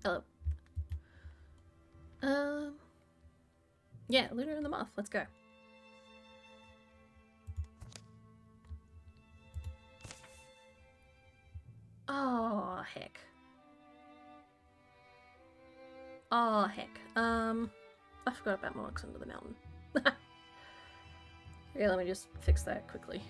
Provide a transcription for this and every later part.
Hello. Yeah, Lunar and the Moth, let's go. Oh, heck. Oh, heck. I forgot about Monarchs under the mountain. Yeah, let me just fix that quickly.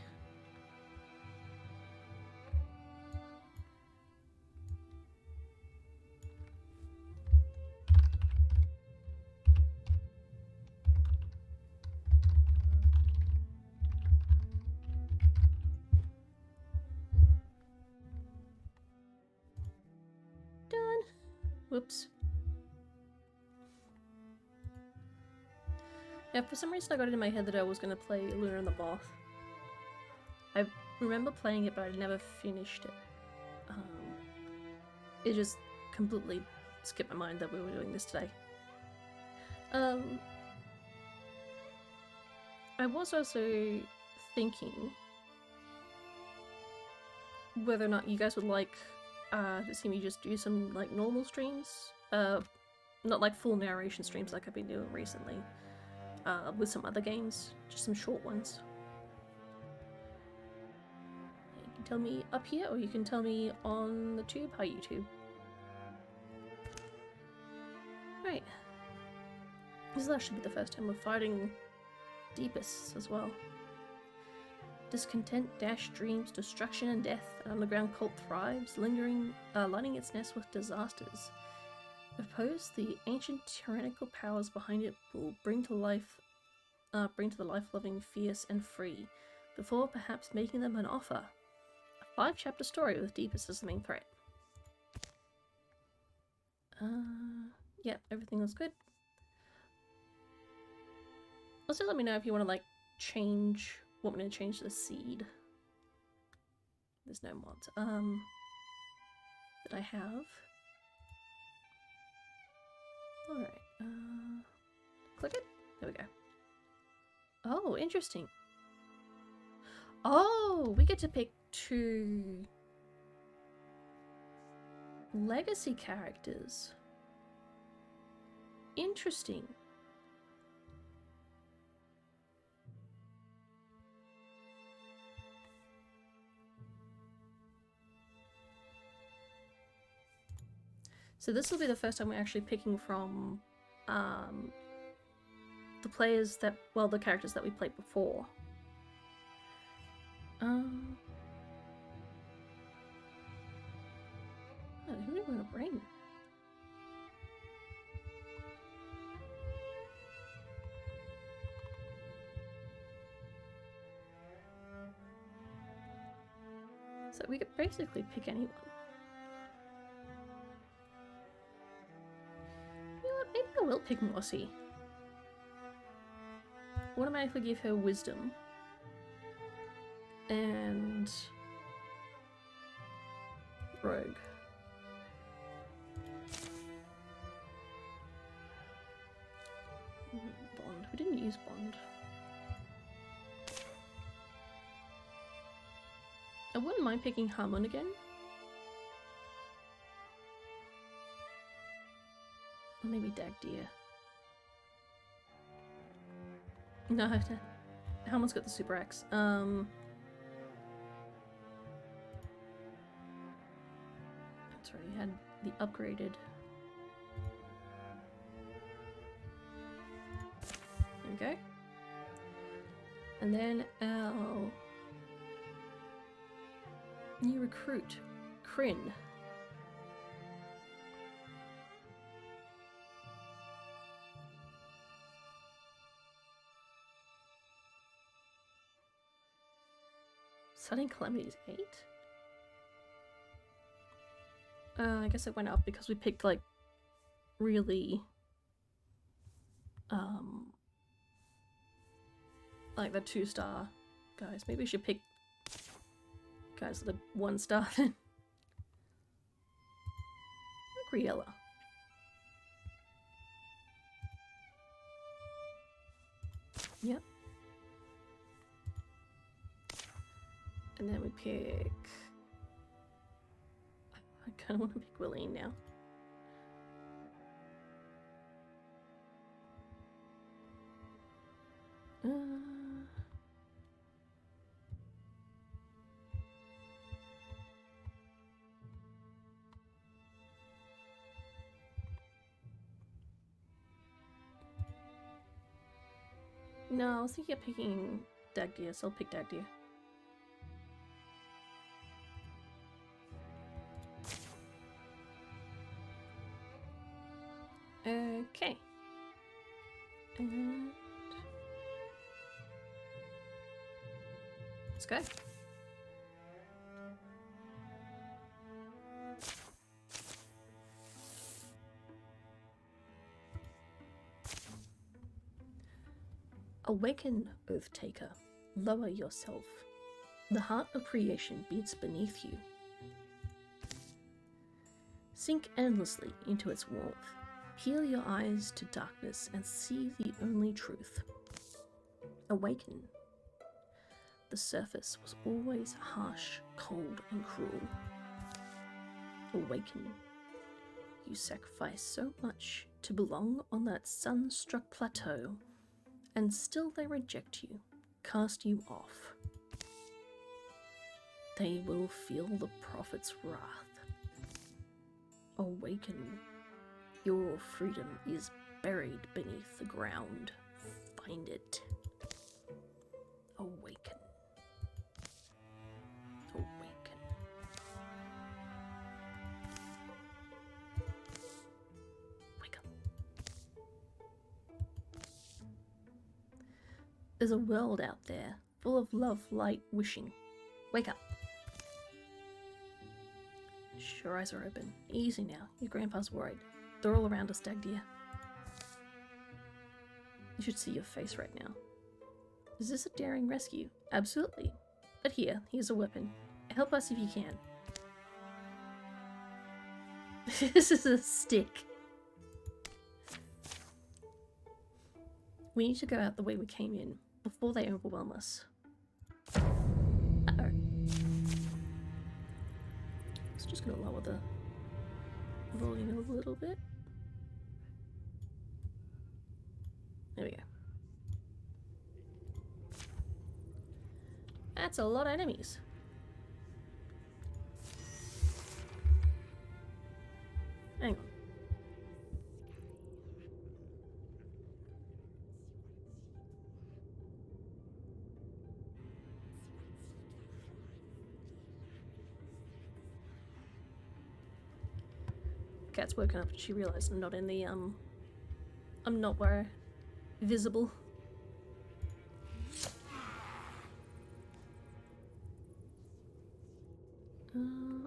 Done. Whoops. Yeah, for some reason I got it in my head that I was going to play Lunar and the Moth. I remember playing it, but I never finished it. It just completely skipped my mind that we were doing this today. I was also thinking whether or not you guys would like to see me just do some like normal streams, not like full narration streams like I've been doing recently, with some other games, just some short ones. You can tell me up here, or you can tell me on the tube. Hi YouTube. Right. This will actually be the first time we're fighting Deepists as well. Discontent, dash, dreams, destruction and death. An underground cult thrives, lining its nest with disasters. Oppose the ancient tyrannical powers behind it will bring to the life-loving, fierce, and free, before perhaps making them an offer. A 5-chapter story with Deepest as the main threat. Yeah, everything looks good. Also, let me know if you want to like want me to change the seed. There's no mods. That I have. Alright, click it. There we go. Oh, interesting. Oh, we get to pick 2 legacy characters. Interesting. So this will be the first time we're actually picking from the players that, well, the characters that we played before. Oh, who do we want to bring? So we could basically pick anyone. You know what, maybe I will pick Mossy. Automatically give her wisdom. And rogue. Bond. We didn't use Bond. I wouldn't mind picking Harmon again. Or maybe Dagdeer. No, Harmon's got the super axe. That's right, he had the upgraded. There we go. And then our new recruit, Kryn. Sudden Calamities 8? I guess it went up because we picked like really like the 2-star guys. Maybe we should pick guys with the 1-star then. Like Riella. Yep. And then we pick... I kind of want to pick Willeen now. No, I was thinking of picking Dagdeer, so I'll pick Dagdeer. Okay. And let's go. Awaken, Oath-taker. Lower yourself. The heart of creation beats beneath you. Sink endlessly into its warmth. Peel your eyes to darkness and see the only truth. Awaken. The surface was always harsh, cold, and cruel. Awaken. You sacrifice so much to belong on that sun-struck plateau, and still they reject you, cast you off. They will feel the prophet's wrath. Awaken. Your freedom is buried beneath the ground. Find it. Awaken. Awaken. Wake up. There's a world out there, full of love, light, wishing. Wake up. Your eyes are open. Easy now. Your grandpa's worried. They're all around us, Dagdeer. You should see your face right now. Is this a daring rescue? Absolutely. But here's a weapon. Help us if you can. This is a stick. We need to go out the way we came in, before they overwhelm us. Uh-oh. It's just gonna lower the volume a little bit. There we go. That's a lot of enemies. Hang on. Cat's woken up and she realized I'm not in the, I'm not where visible.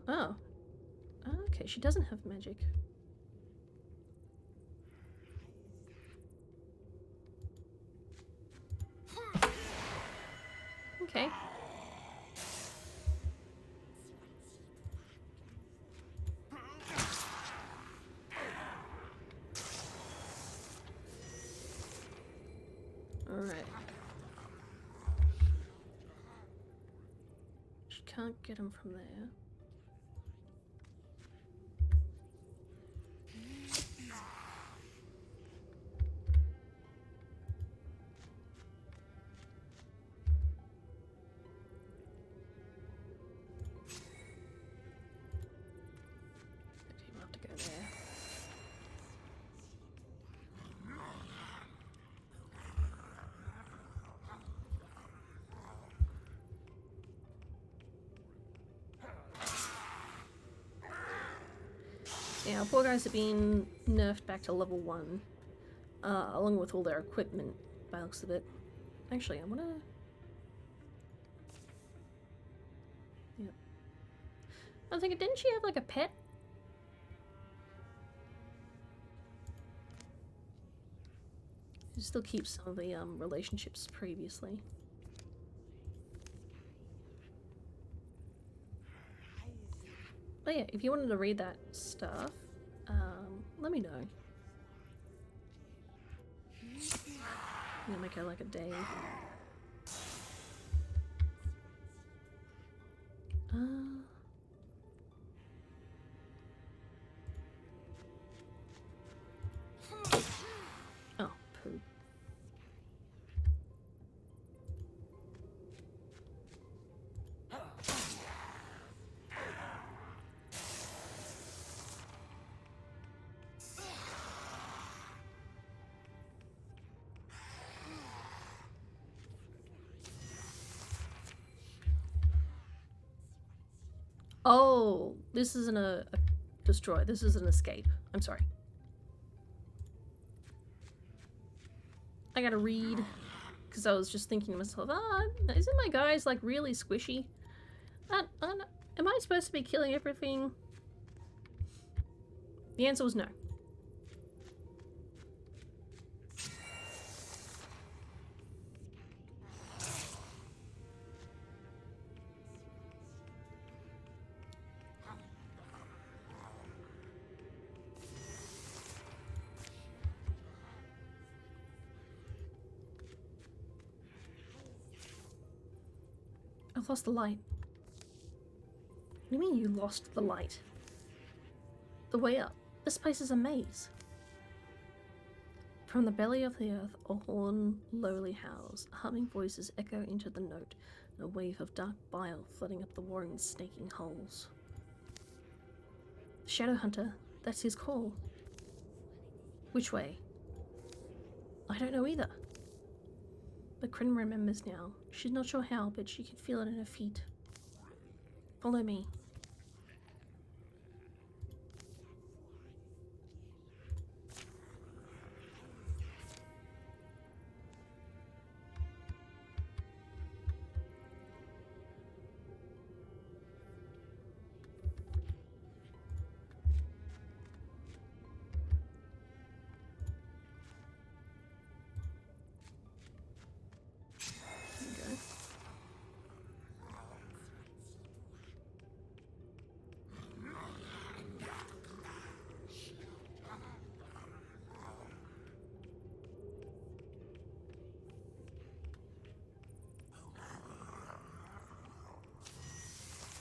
Oh. Okay, she doesn't have magic. Okay. Alright. She can't get him from there. Okay, we'll have to go there. Yeah, our poor guys have been nerfed back to level 1, along with all their equipment, by the looks of it. Actually, I wanna... Yep. I'm thinking, didn't she have like a pet? She still keeps some of the relationships previously. But yeah, if you wanted to read that stuff, let me know. I'm gonna make it like a day. Oh, poo. Oh, this isn't a destroy. This is an escape. I'm sorry. I gotta read. Because I was just thinking to myself, isn't my guys like really squishy? Am I supposed to be killing everything? The answer was no. I've lost the light. What do you mean you lost the light? The way up. This place is a maze. From the belly of the earth, a horn lowly howls. Humming voices echo into the note, and a wave of dark bile flooding up the warren's snaking holes. Shadow Hunter, that's his call. Which way? I don't know either. But Kryn remembers now. She's not sure how, but she can feel it in her feet. Follow me.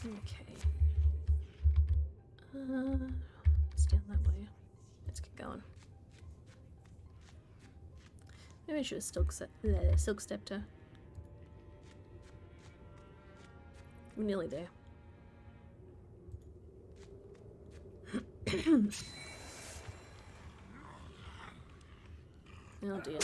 Okay. It's down that way. Let's get going. Maybe I should have silk stepped her. We're nearly there. Oh dear.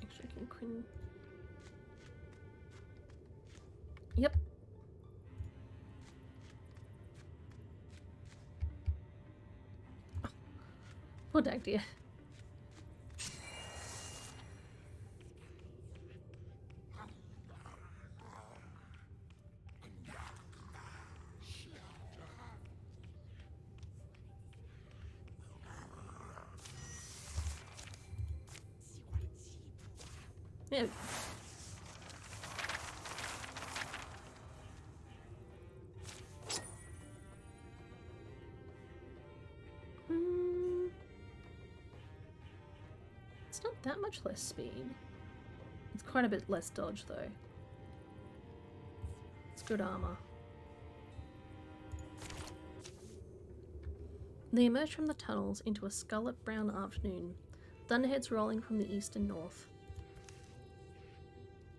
Actually, I can. Yep. Oh. Poor dag dear. Yeah. It's not that much less speed. It's quite a bit less dodge though. It's good armor. They emerge from the tunnels into a scarlet brown afternoon, thunderheads rolling from the east and north.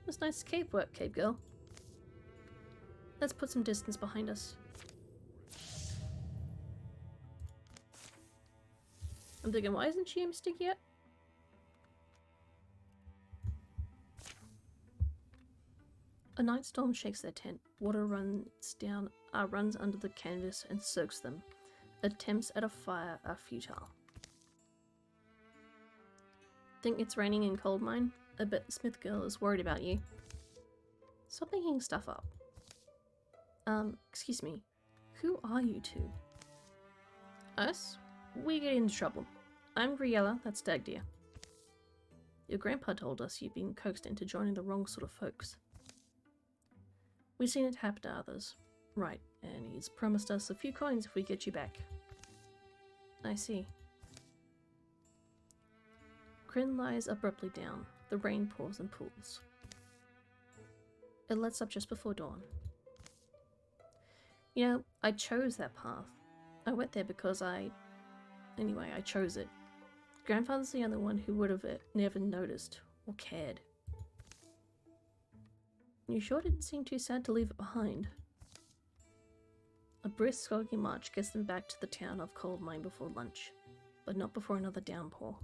That's nice cave work, cave girl. Let's put some distance behind us. I'm thinking, why isn't she a mystic yet? A night storm shakes their tent. Water runs under the canvas and soaks them. Attempts at a fire are futile. Think it's raining in Cold Mine? I bet the Smith girl is worried about you. Stop making stuff up. Excuse me. Who are you two? Us? We get into trouble. I'm Griella, that's Dag Deer. Your grandpa told us you've been coaxed into joining the wrong sort of folks. We've seen it happen to others. Right, and he's promised us a few coins if we get you back. I see. Kryn lies abruptly down. The rain pours and pools. It lets up just before dawn. You know, I chose that path. I went there because Anyway, I chose it. Grandfather's the only one who would have never noticed or cared. You sure didn't seem too sad to leave it behind. A brisk skoggy march gets them back to the town of Coal Mine before lunch, but not before another downpour.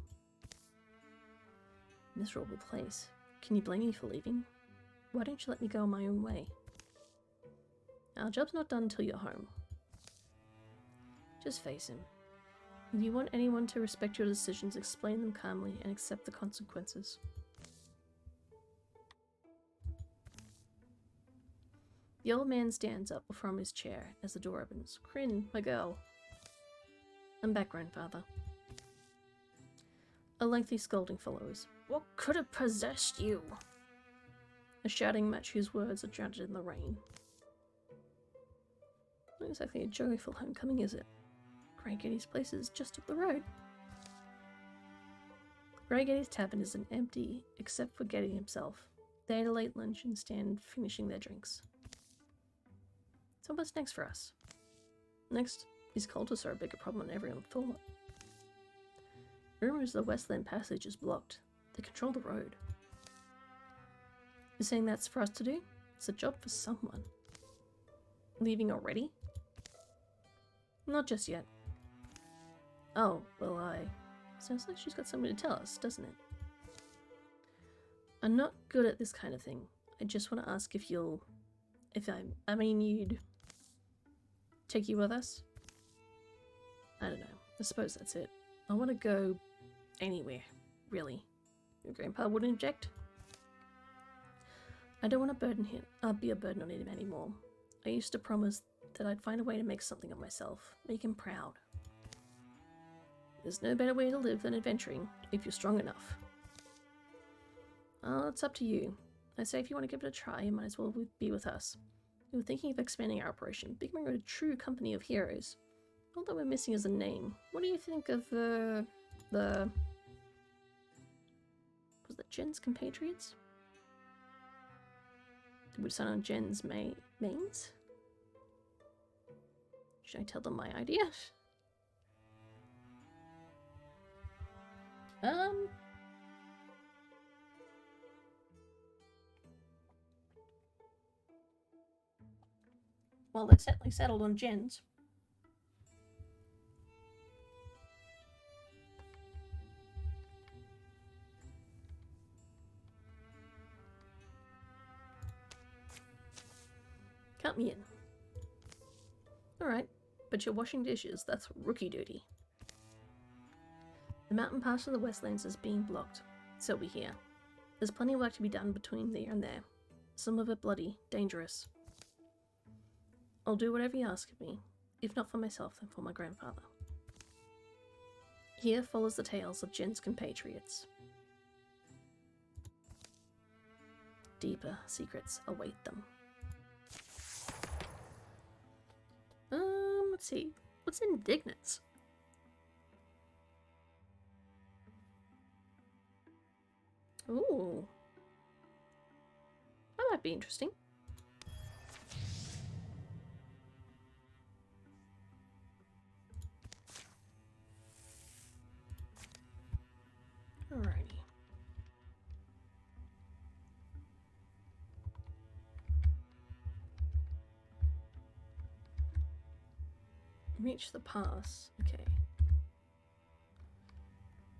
Miserable place. Can you blame me for leaving? Why don't you let me go my own way? Our job's not done until you're home. Just face him. If you want anyone to respect your decisions, explain them calmly and accept the consequences. The old man stands up from his chair as the door opens. Kryn, my girl. I'm back, grandfather. A lengthy scolding follows. What could have possessed you? A shouting match whose words are drowned in the rain. Not exactly a joyful homecoming, is it? Grey Geddy's place is just up the road. Grey Geddy's tavern isn't empty, except for Geddy himself. They ate a late lunch and stand finishing their drinks. So what's next for us? Next, these cultists are a bigger problem than everyone thought. Rumors the Westland Passage is blocked. They control the road. You're saying that's for us to do? It's a job for someone. Leaving already? Not just yet. Oh, well, sounds like she's got something to tell us, doesn't it? I'm not good at this kind of thing. I just want to ask if you'll... you'd... take you with us? I don't know. I suppose that's it. I want to go anywhere, really. Your grandpa wouldn't object? I don't want to be a burden on him anymore. I used to promise that I'd find a way to make something of myself, make him proud. There's no better way to live than adventuring, if you're strong enough. Oh, it's up to you. I say if you want to give it a try, you might as well be with us. We were thinking of expanding our operation, becoming a true company of heroes. All that we're missing is a name. What do you think of was it Jen's compatriots? Did we sign on Jen's mains? Should I tell them my idea? Well, they certainly settled on Jen's. Count me in. Alright, but you're washing dishes. That's rookie duty. The mountain pass of the Westlands is being blocked, so we hear. There's plenty of work to be done between there and there. Some of it bloody, dangerous. I'll do whatever you ask of me, if not for myself, then for my grandfather. Here follows the tales of Jen's compatriots. Deeper secrets await them. Let's see. What's indignance? Ooh. That might be interesting. Alrighty. Reach the pass. Okay.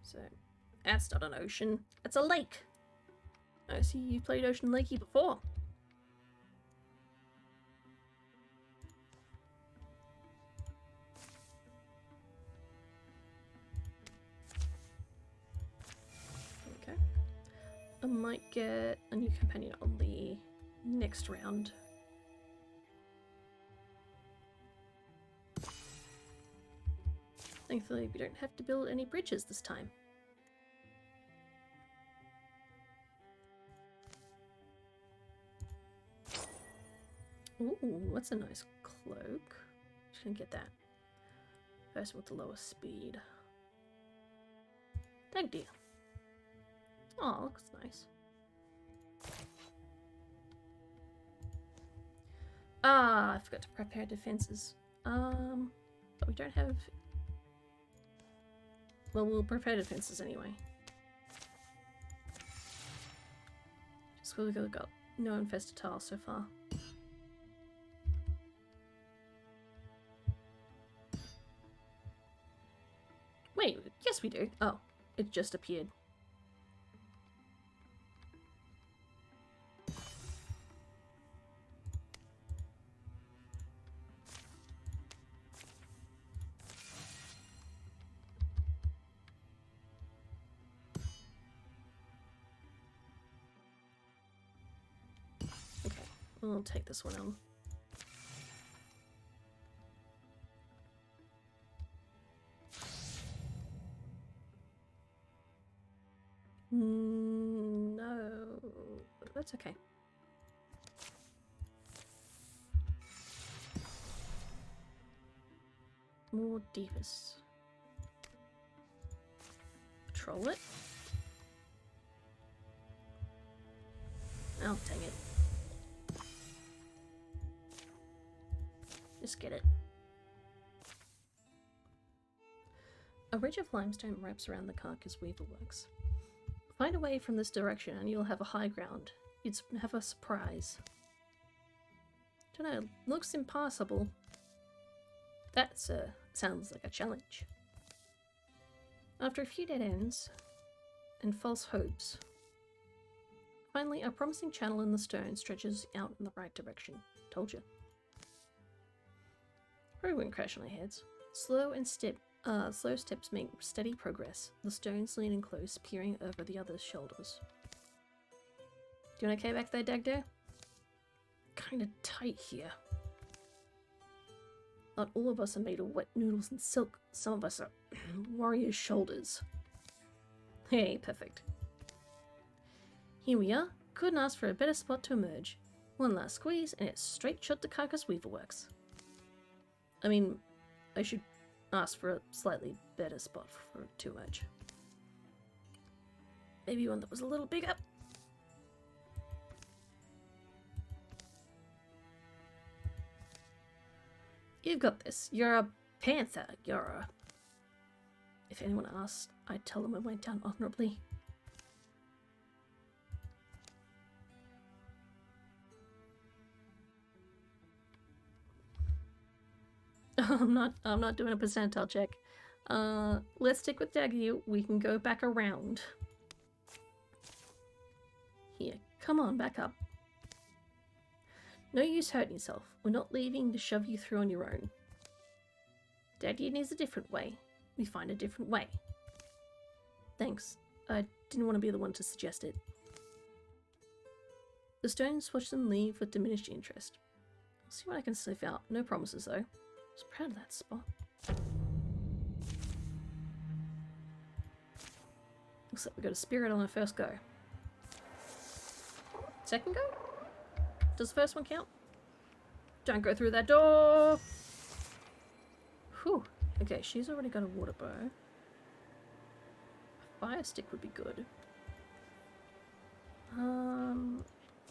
So, that's not an ocean. It's a lake. I see you played Ocean Lakey before. Okay. I might get a new companion on the next round. Thankfully, we don't have to build any bridges this time. Ooh, that's a nice cloak. Just gonna get that. First with the lowest speed. Thank you. Oh, looks nice. Ah, I forgot to prepare defenses. But we don't have... Well, we'll prepare defenses anyway. Just because we've got no infested tiles so far. Yes, we do. Oh, it just appeared. Okay, we'll take this one on. No, that's okay. More divas. Patrol it. Oh, dang it. Just get it. A ridge of limestone wraps around the carcass weaver works. Find a way from this direction and you'll have a high ground. You'd have a surprise. Don't know, looks impassable. That, sounds like a challenge. After a few dead ends and false hopes, finally a promising channel in the stone stretches out in the right direction. Told you. Probably wouldn't crash on our heads. Slow steps make steady progress, the stones leaning close, peering over the other's shoulders. Doing okay back there, Dagdo? Kinda tight here. Not all of us are made of wet noodles and silk. Some of us are warriors' shoulders. Hey, perfect. Here we are. Couldn't ask for a better spot to emerge. One last squeeze and it's straight shot to Carcass Weaver Works. I mean, I should ask for a slightly better spot for to emerge. Maybe one that was a little bigger. You've got this. You're a panther. You're a... If anyone asks, I'd tell them I went down honorably. I'm not doing a percentile check. Let's stick with Daggy. We can go back around. Here, come on, back up. No use hurting yourself. We're not leaving to shove you through on your own. Daggy needs a different way. We find a different way. Thanks. I didn't want to be the one to suggest it. The stones watch them leave with diminished interest. I'll see what I can sniff out. No promises, though. I was proud of that spot. Looks like we got a spirit on our first go. Second go? Does the first one count? Don't go through that door! Whew. Okay, she's already got a water bow. A fire stick would be good.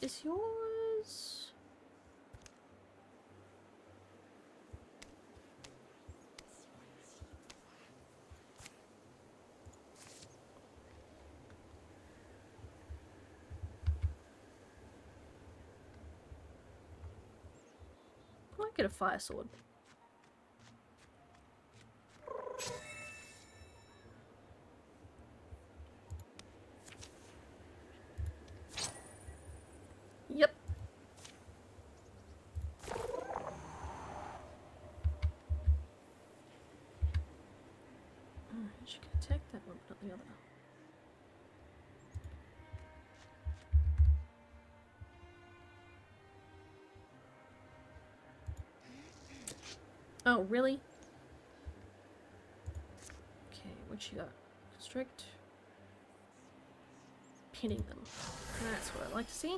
Is yours... I might get a fire sword. Yep. She can attack that one, but not the other. Oh, really? Okay, what she got? Constrict. Pinning them. That's what I like to see.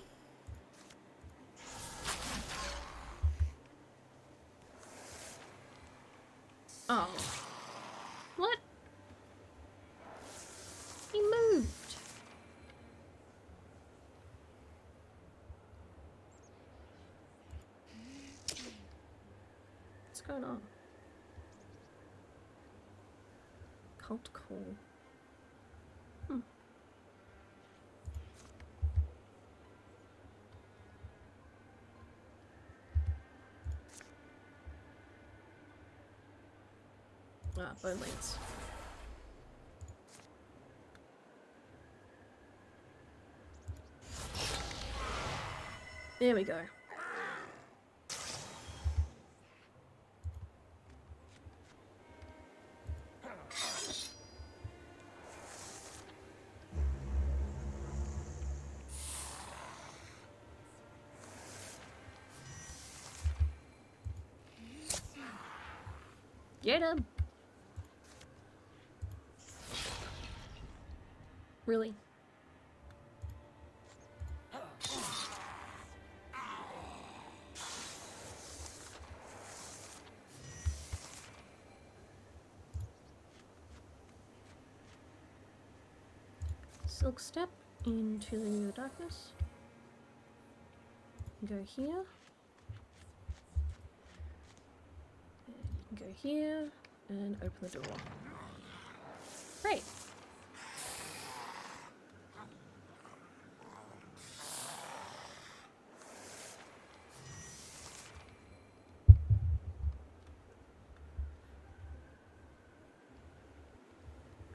Oh. What? He moved. What's going on? Cult call. Ah, bone lanes. There we go. Get him! Really? Silk step into the darkness. Go here. And go here and open the door. Great.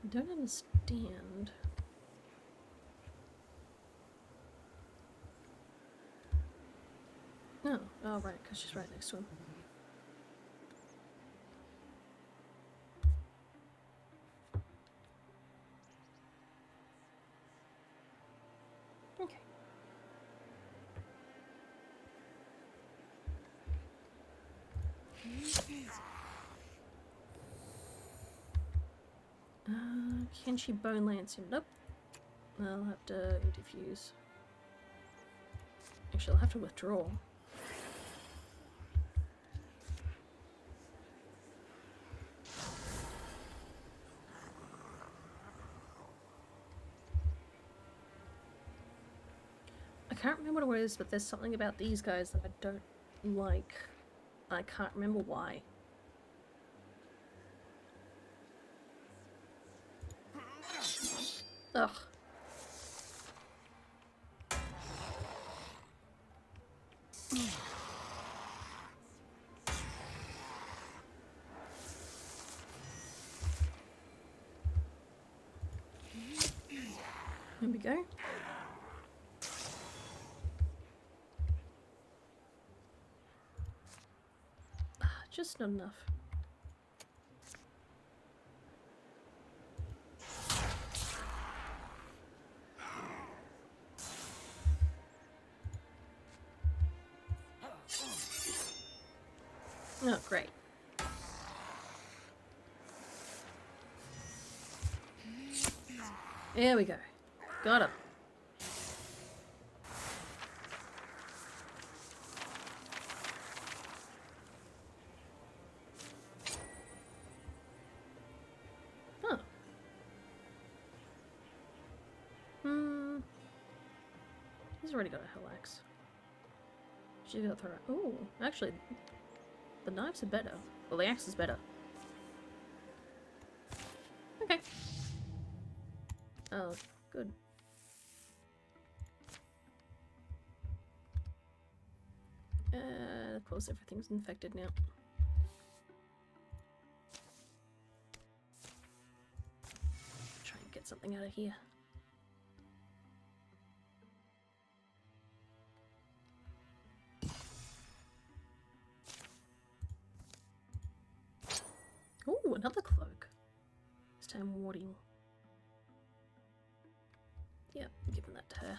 I don't understand. No. Oh, right, because she's right next to him. Okay. Can she bone lance him? Nope. I'll have to interfuse. Actually, I'll have to withdraw. I can't remember what it is, but there's something about these guys that I don't like. I can't remember why. Ugh. There we go. Just not enough. Oh, great. There we go. Got him. Oh. He's already got a hell axe. She's got to throw. Oh, actually, the knives are better. Well, the axe is better. Okay. Oh, good. Of course, everything's infected now. Try and get something out of here. Oh, another cloak. This time warding. Yeah, I'm giving that to her.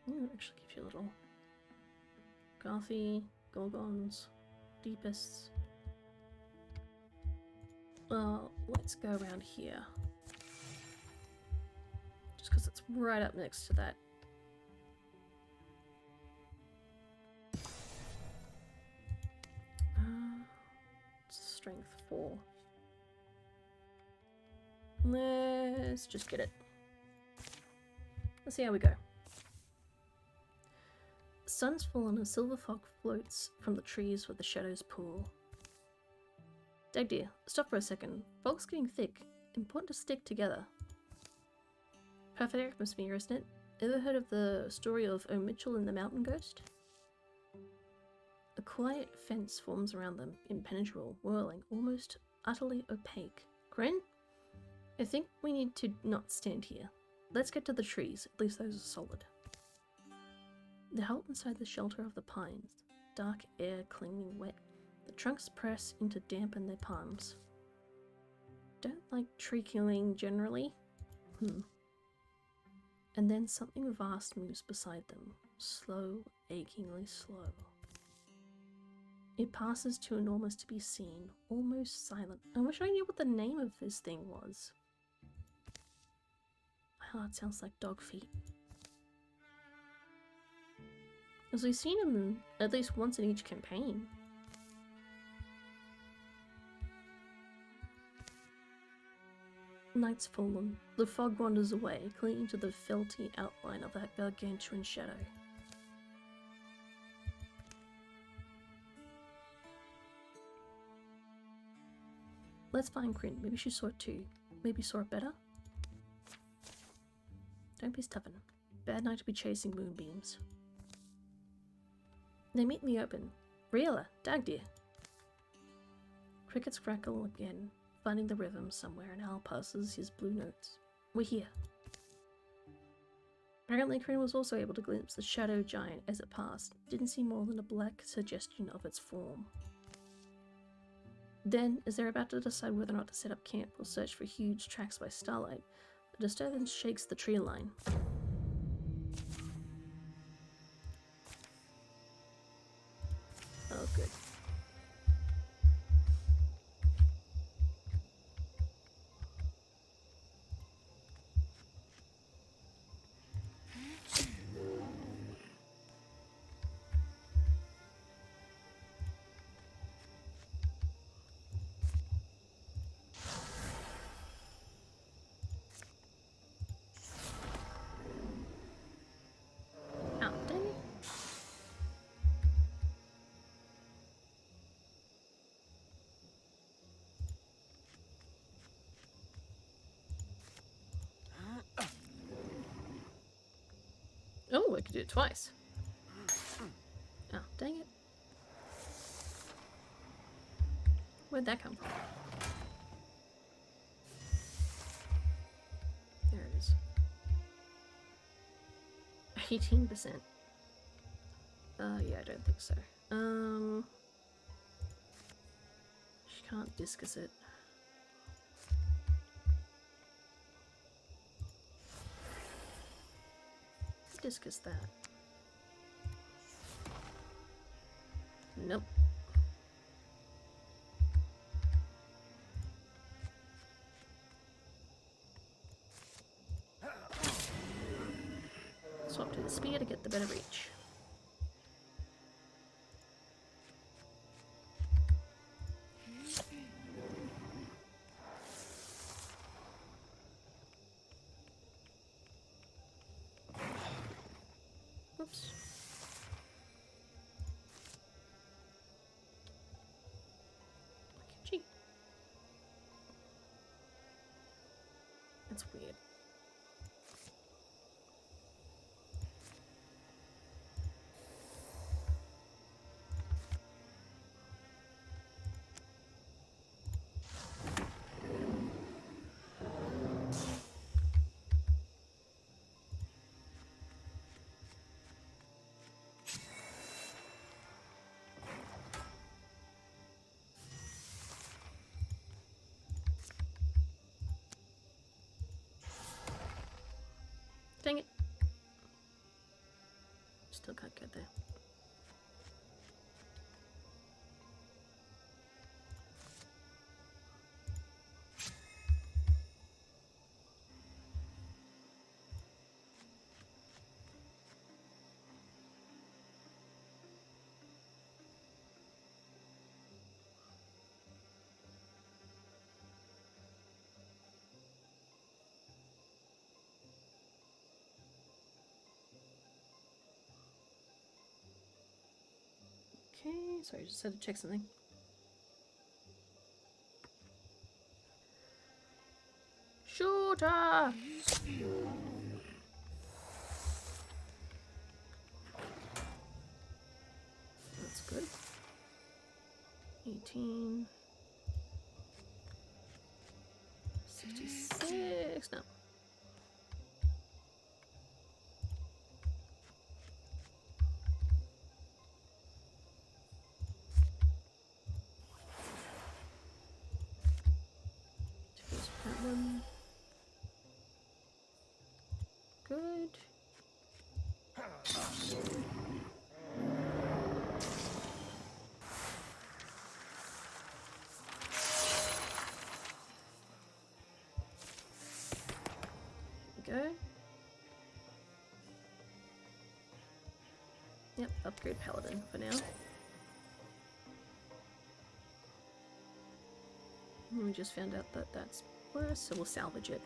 Ooh, it actually gives you a little Garthy, Gorgons, Deepists. Well, let's go around here. Just because it's right up next to that. Strength 4. Let's just get it. Let's see how we go. Sun's fallen and a silver fog floats from the trees where the shadows pool. Dag dear, stop for a second. Fog's getting thick. Important to stick together. Perfect atmosphere, isn't it? Ever heard of the story of O. Mitchell and the Mountain Ghost? A quiet fence forms around them, impenetrable, whirling, almost utterly opaque. Grin? I think we need to not stand here. Let's get to the trees, at least those are solid. They halt inside the shelter of the pines, dark air clinging wet. The trunks press in to dampen their palms. Don't like tree killing generally. And then something vast moves beside them, slow, achingly slow. It passes too enormous to be seen, almost silent. I wish I knew what the name of this thing was. My heart sounds like dog feet. As we've seen him at least once in each campaign. Night's fallen. The fog wanders away, clinging to the felty outline of that gargantuan shadow. Let's find Grin. Maybe she saw it too. Maybe saw it better? Don't be stubborn. Bad night to be chasing moonbeams. They meet in the open. Reela, dag dear. Crickets crackle again, finding the rhythm somewhere, and Al passes his blue notes. We're here. Apparently Grin was also able to glimpse the shadow giant as it passed. Didn't see more than a black suggestion of its form. Then, as they're about to decide whether or not to set up camp or search for huge tracks by starlight, a disturbance shakes the tree line. Oh, good. Oh, I could do it twice. Oh, dang it. Where'd that come from? There it is. 18%. Yeah, I don't think so. She can't discus it. Discus that. Nope. Swap to the spear to get the better reach. Oops. Gee. That's weird. Dang it. Still can't get there. Okay, sorry, I just had to check something. Shooter! That's good. 18. 66. No. Choose that one. Good. Go. Yep, upgrade Paladin for now. We just found out that that's worse, so we'll salvage it.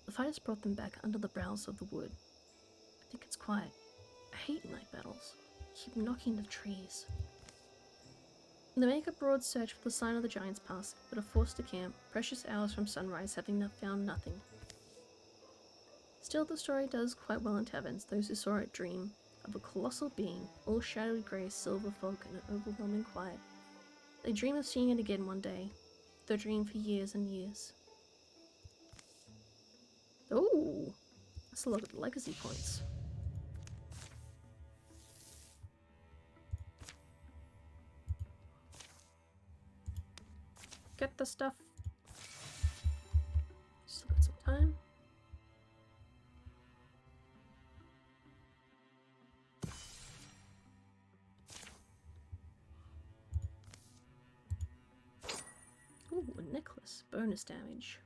The fighters brought them back under the brows of the wood. I think it's quiet. I hate night battles. Keep knocking the trees. They make a broad search for the sign of the Giant's Pass, but are forced to camp, precious hours from sunrise having found nothing. Still, the story does quite well in taverns. Those who saw it dream of a colossal being, all shadowy grey, silver fog, and an overwhelming quiet. They dream of seeing it again one day. They dream for years and years. Oh, that's a lot of legacy points. Get the stuff. Still got some time. Ooh, a necklace. Bonus damage.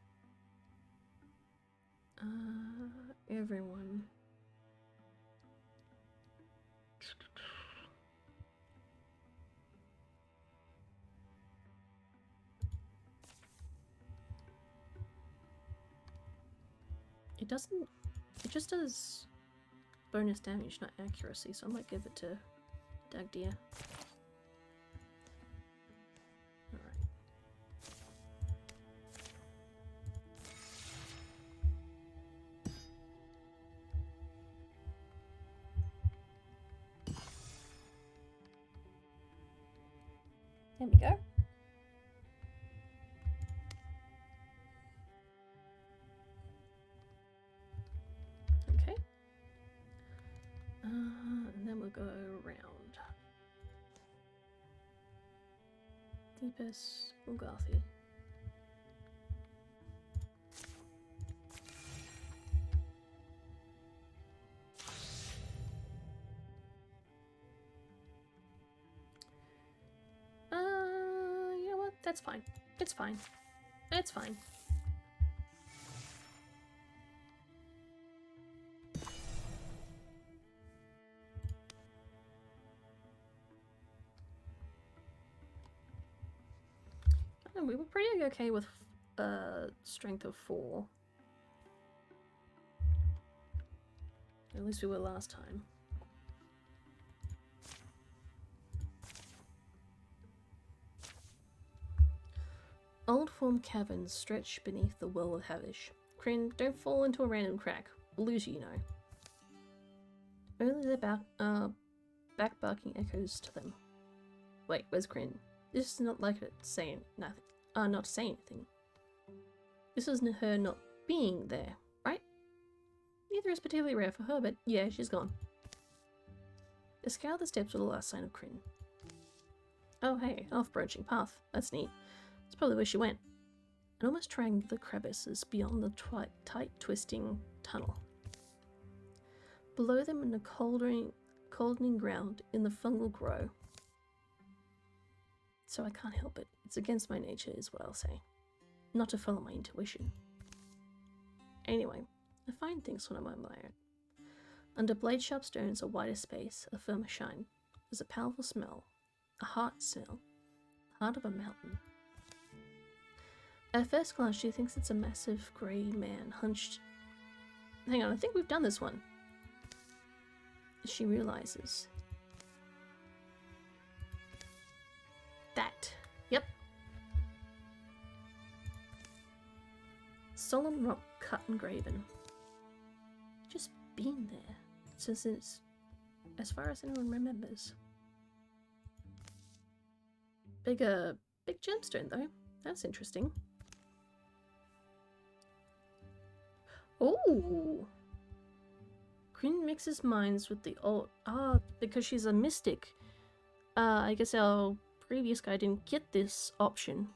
Everyone. It doesn't. It just does bonus damage, not accuracy, so I might give it to Dagdeer. Alright. There we go. Okay. And then we'll go around. Deepest, Ulgarthi. You know what? That's fine. It's fine. It's fine. And we were pretty okay with strength of 4. At least we were last time. Old formed caverns stretch beneath the well of Havish. Kryn, don't fall into a random crack. We'll lose you, you know. Only their back barking echoes to them. Wait, where's Kryn? This is not like it saying nothing. Not to say anything. This isn't her not being there, right? Neither is particularly rare for her, but yeah, she's gone. They scoured the steps with the last sign of Kryn. Oh hey, off-branching path. That's neat. That's probably where she went. An almost triangular crevice is beyond the tight, twisting tunnel. Below them in the coldening ground in the fungal grow. So I can't help it. It's against my nature, is what I'll say. Not to follow my intuition. Anyway, I find things when I'm on my own. Under blade-sharp stones, a wider space, a firmer shine. There's a powerful smell. A heart smell. The heart of a mountain. At first glance, she thinks it's a massive grey man hunched. Hang on, I think we've done this one. She realizes. That. Yep. Solemn rock cut and graven. Just been there since it's, as far as anyone remembers. Big gemstone though. That's interesting. Oh! Quinn mixes minds with the old... Ah, because she's a mystic. I guess our previous guy didn't get this option.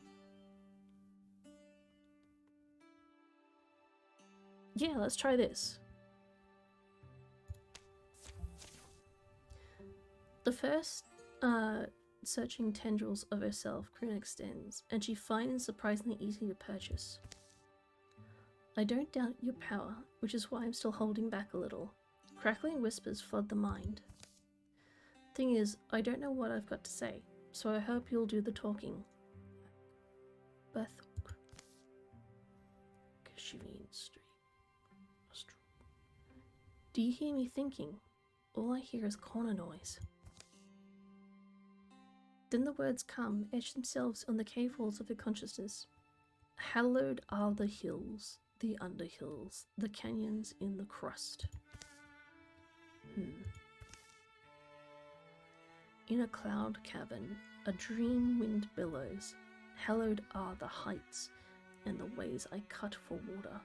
Yeah, let's try this. The first, searching tendrils of herself, Quinn extends, and she finds surprisingly easy to purchase. I don't doubt your power, which is why I'm still holding back a little. Crackling whispers flood the mind. Thing is, I don't know what I've got to say, so I hope you'll do the talking. Berthok. Kashivine Street. Do you hear me thinking? All I hear is corner noise. Then the words come, etch themselves on the cave walls of her consciousness. Hallowed are the hills, the underhills, the canyons in the crust. In a cloud cavern, a dream wind billows. Hallowed are the heights and the ways I cut for water.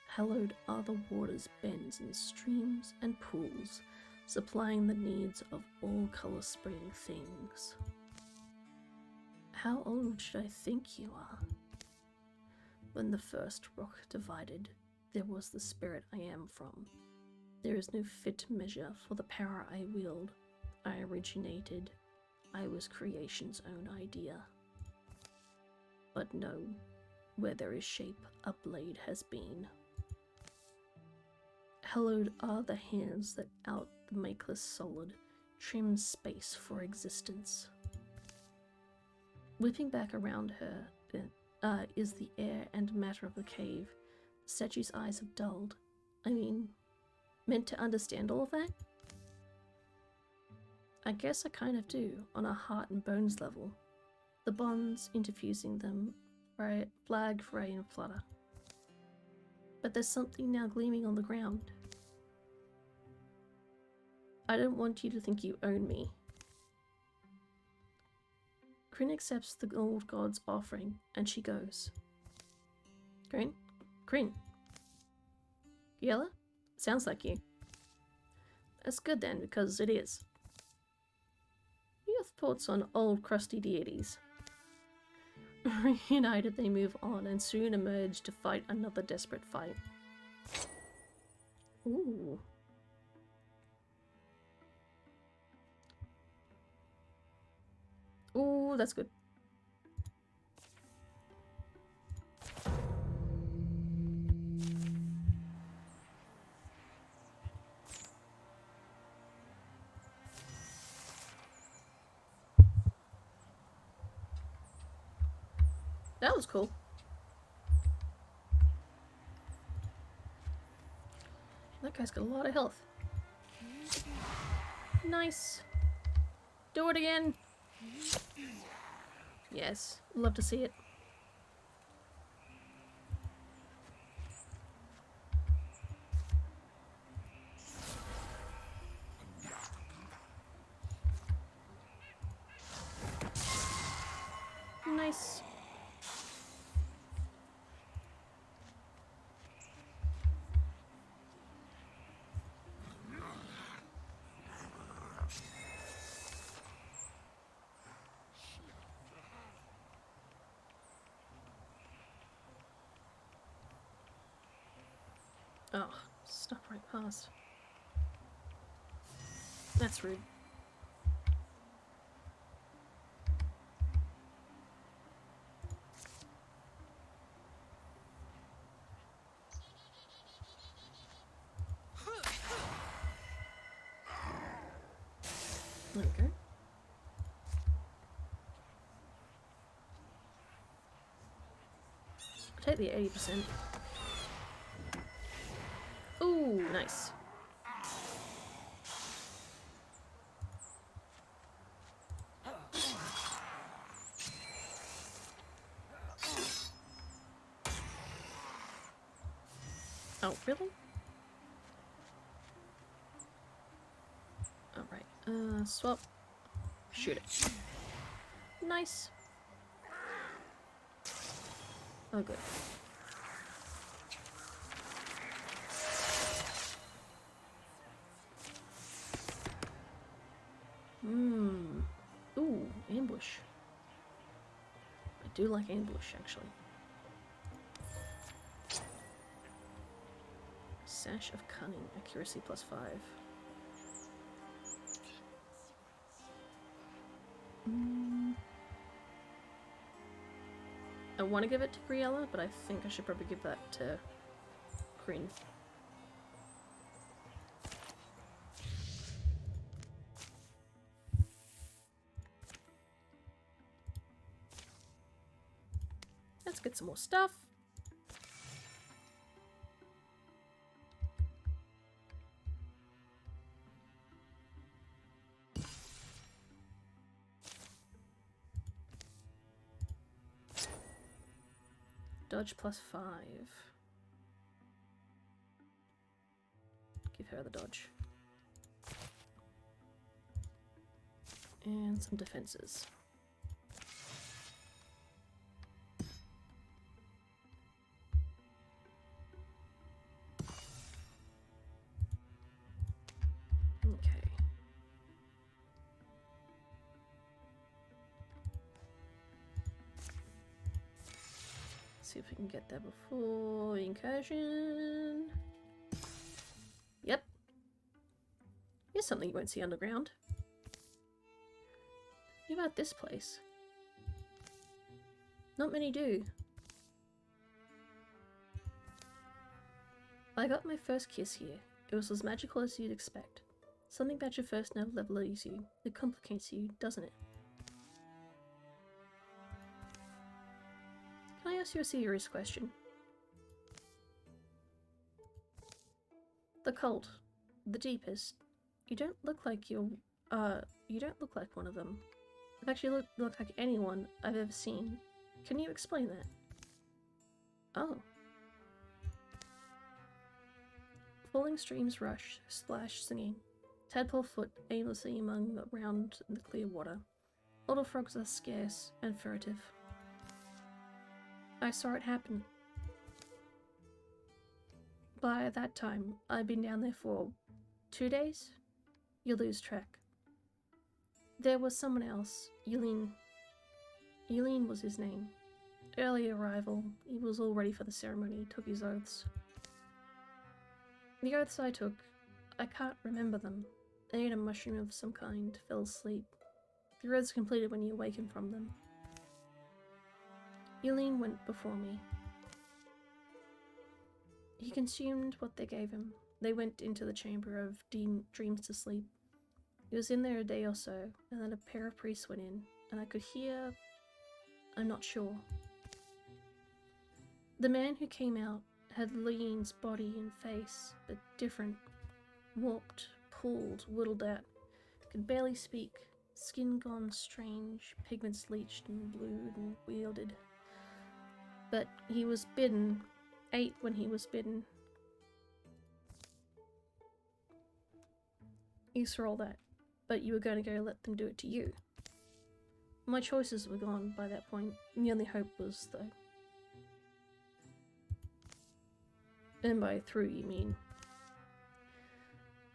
Hallowed are the water's bends and streams and pools, supplying the needs of all colour-spreading things. How old should I think you are? When the first rock divided, there was the spirit I am from. There is no fit measure for the power I wield. I originated. I was creation's own idea. But no, where there is shape, a blade has been. Hallowed are the hands that out the makeless solid trim space for existence. Whipping back around her is the air and matter of the cave. The statue's eyes have dulled. I mean, meant to understand all of that? I guess I kind of do, on a heart and bones level. The bonds interfusing them flag, fray, and flutter. But there's something now gleaming on the ground. I don't want you to think you own me. Kryn accepts the old god's offering, and she goes. Kryn? Yella? Sounds like you. That's good then, because it is. Your thoughts on old crusty deities? Reunited, they move on and soon emerge to fight another desperate fight. Ooh. Ooh, that's good. That was cool. That guy's got a lot of health. Nice. Do it again. Yes, love to see it. Nice. Oh, stuck right past. That's rude. There we go. I'll take the 80%. Ooh, nice. Oh, really? Alright, swap. Shoot it. Nice. Oh, good. Ooh, ambush. I do like ambush, actually. Sash of Cunning, accuracy +5. I want to give it to Griella, but I think I should probably give that to Green. Let's get some more stuff. Dodge +5. Give her the dodge. And some defenses. Okay. See if we can get there before incursion. Yep. Here's something you won't see underground. What about this place? Not many do. I got my first kiss here. It was as magical as you'd expect. Something about your first nerve levels you. It complicates you, doesn't it? Can I ask you a serious question? The cult. The deepest. You don't look like you don't look like one of them. I've actually looked like anyone I've ever seen. Can you explain that? Oh. Falling streams rush, splash, singing. Tadpole foot aimlessly around in the clear water. Little frogs are scarce and furtive. I saw it happen. By that time, I'd been down there for 2 days? You lose track. There was someone else, Yulin. Yulin was his name. Early arrival, he was all ready for the ceremony, took his oaths. The oaths I took, I can't remember them. I ate a mushroom of some kind, fell asleep. The oaths completed when you awaken from them. Yulin went before me. He consumed what they gave him. They went into the chamber of dreams to sleep. He was in there a day or so, and then a pair of priests went in, and I could hear... I'm not sure. The man who came out had Lean's body and face, but different. Warped, pulled, whittled out. Could barely speak. Skin gone strange, pigments leached and blued and wielded. But he was bidden, ate when he was bidden. You saw all that, but you were going to go let them do it to you. My choices were gone by that point, and the only hope was though. And by through, you mean.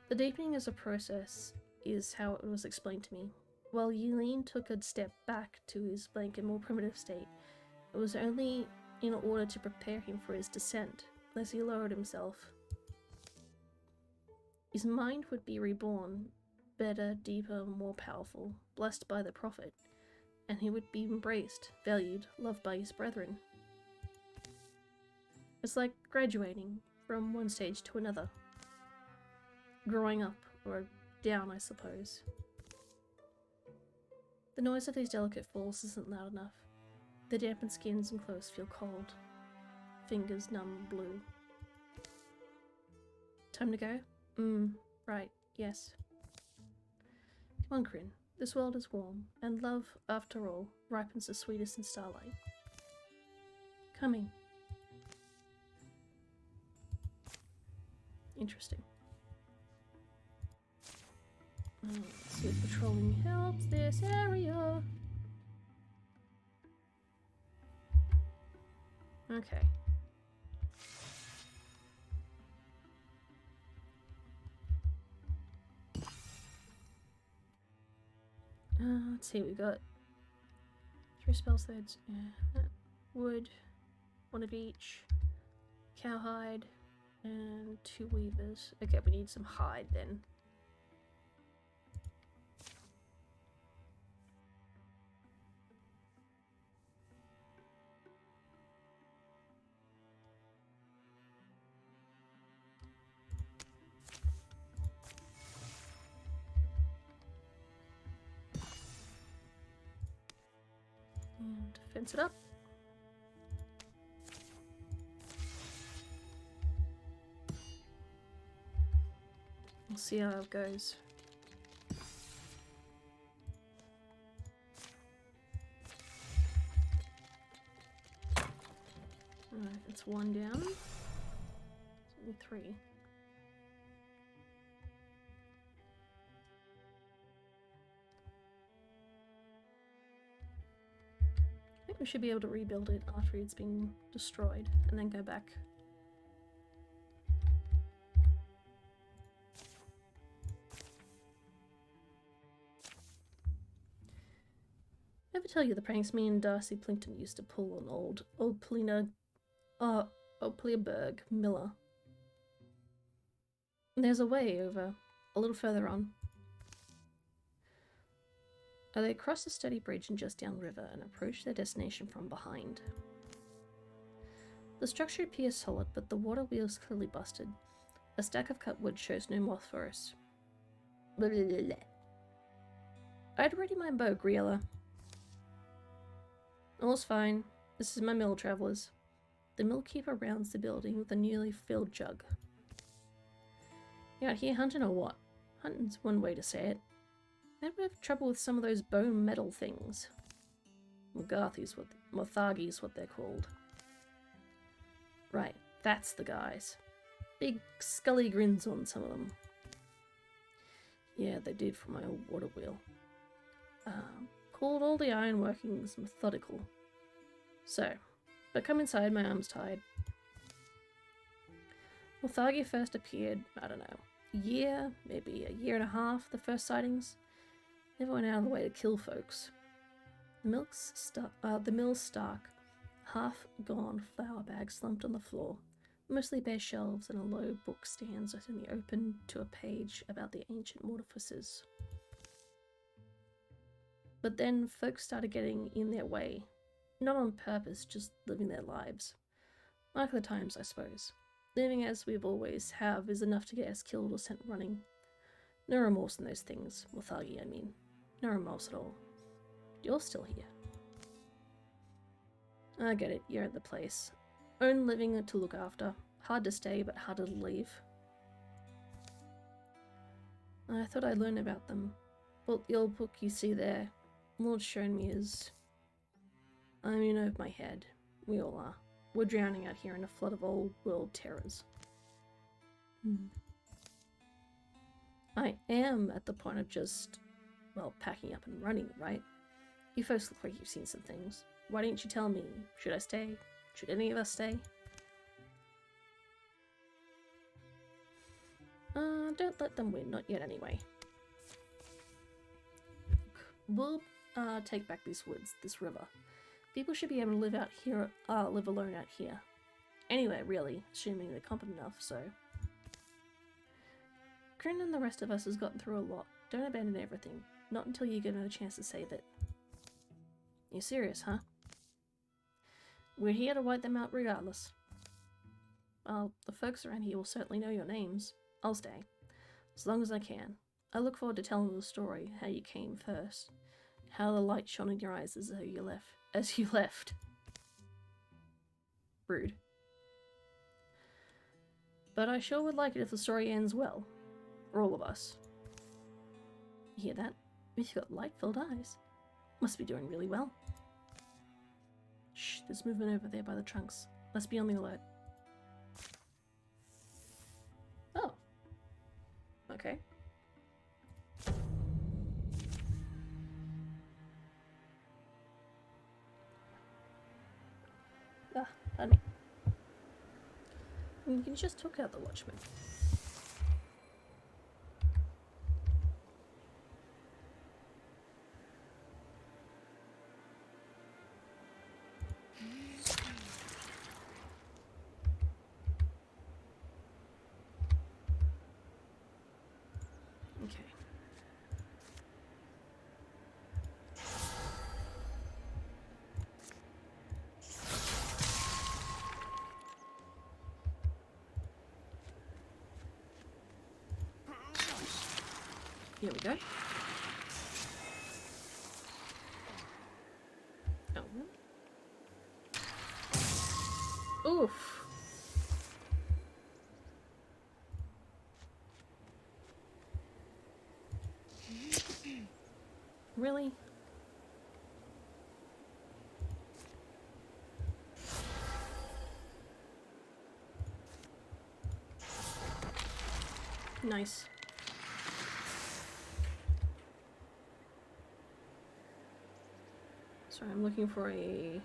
The deepening as a process is how it was explained to me. While Yulin took a step back to his blank and more primitive state, it was only in order to prepare him for his descent, as he lowered himself. His mind would be reborn, better, deeper, more powerful, blessed by the prophet, and he would be embraced, valued, loved by his brethren. It's like graduating from one stage to another. Growing up, or down, I suppose. The noise of these delicate falls isn't loud enough. The dampened skins and clothes feel cold. Fingers numb blue. Time to go? Right, yes. Come on, Kryn. This world is warm, and love, after all, ripens the sweetest in starlight. Coming. Interesting. Let's see if patrolling helps this area. Okay. Let's see, we got 3 spell threads, wood, 1 of each, cowhide, and 2 weavers. Okay, we need some hide then. And fence it up. We'll see how it goes. Alright, that's 1 down. It's only 3. I think we should be able to rebuild it after it's been destroyed and then go back. Ever tell you the pranks me and Darcy Plinkton used to pull on old Pleaberg Miller? There's a way over, a little further on. They cross the sturdy bridge and just downriver and approach their destination from behind. The structure appears solid, but the water wheel is clearly busted. A stack of cut wood shows no moth forest. Blah, blah, blah, blah. I'd ready my bow, Griella. All's fine. This is my mill, travellers. The mill keeper rounds the building with a newly filled jug. You out here hunting or what? Hunting's one way to say it. I had a bit of trouble with some of those bone metal things. Morthagi's what they're called. Right, that's the guys. Big scully grins on some of them. Yeah, they did for my old water wheel. Called all the iron workings methodical. So, but come inside, my arm's tied. Morthagi first appeared, I don't know, maybe a year and a half, the first sightings. Never went out of the way to kill folks. The mill's stark, half-gone flour bag slumped on the floor. Mostly bare shelves and a low book stand certainly open to a page about the ancient mortifices. But then folks started getting in their way. Not on purpose, just living their lives. Like the times, I suppose. Living as we've always have is enough to get us killed or sent running. No remorse in those things, Morthagi, I mean. No remorse at all. You're still here. I get it, you're at the place. Own living to look after. Hard to stay, but harder to leave. I thought I'd learn about them. But the old book you see there, Lord's shown me is... I'm in over my head. We all are. We're drowning out here in a flood of old world terrors. I am at the point of just, well, packing up and running, right? You folks look like you've seen some things. Why didn't you tell me? Should I stay? Should any of us stay? Don't let them win, not yet anyway. We'll take back these woods, this river. People should be able to live out here, live alone out here. Anywhere, really, assuming they're competent enough, so. Corinne and the rest of us has gotten through a lot. Don't abandon everything. Not until you get another chance to save it. You're serious, huh? We're here to wipe them out regardless. Well, the folks around here will certainly know your names. I'll stay. As long as I can. I look forward to telling the story, how you came first. How the light shone in your eyes as you left. Rude. But I sure would like it if the story ends well. For all of us. You hear that? You've got light-filled eyes. Must be doing really well. Shh, there's movement over there by the trunks. Let's be on the alert. Oh. Okay. pardon me. You can just took out the watchman. Okay. Here we go. Oh. Oof. Really? Nice. Sorry, I'm looking for a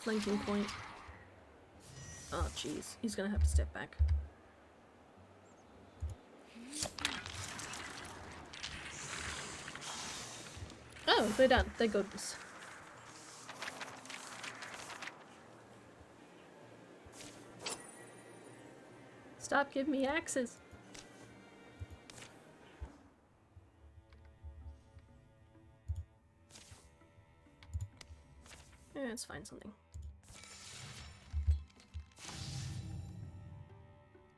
flanking point. Oh jeez, he's gonna have to step back. Oh, they're done. Thank goodness. Stop giving me axes. Yeah, let's find something.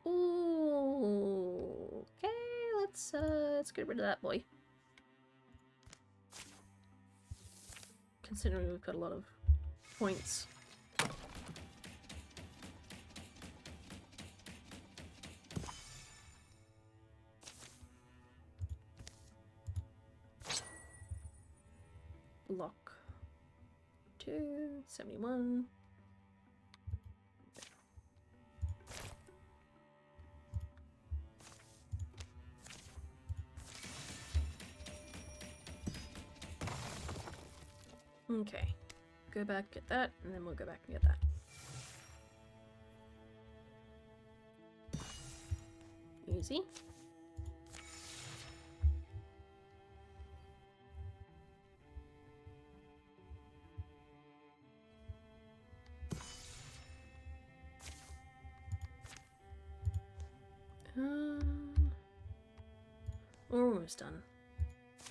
Ooh, okay, let's get rid of that boy. Considering we've got a lot of points. Block 271. Okay, go back, get that, and then we'll go back and get that. Easy. We're almost done.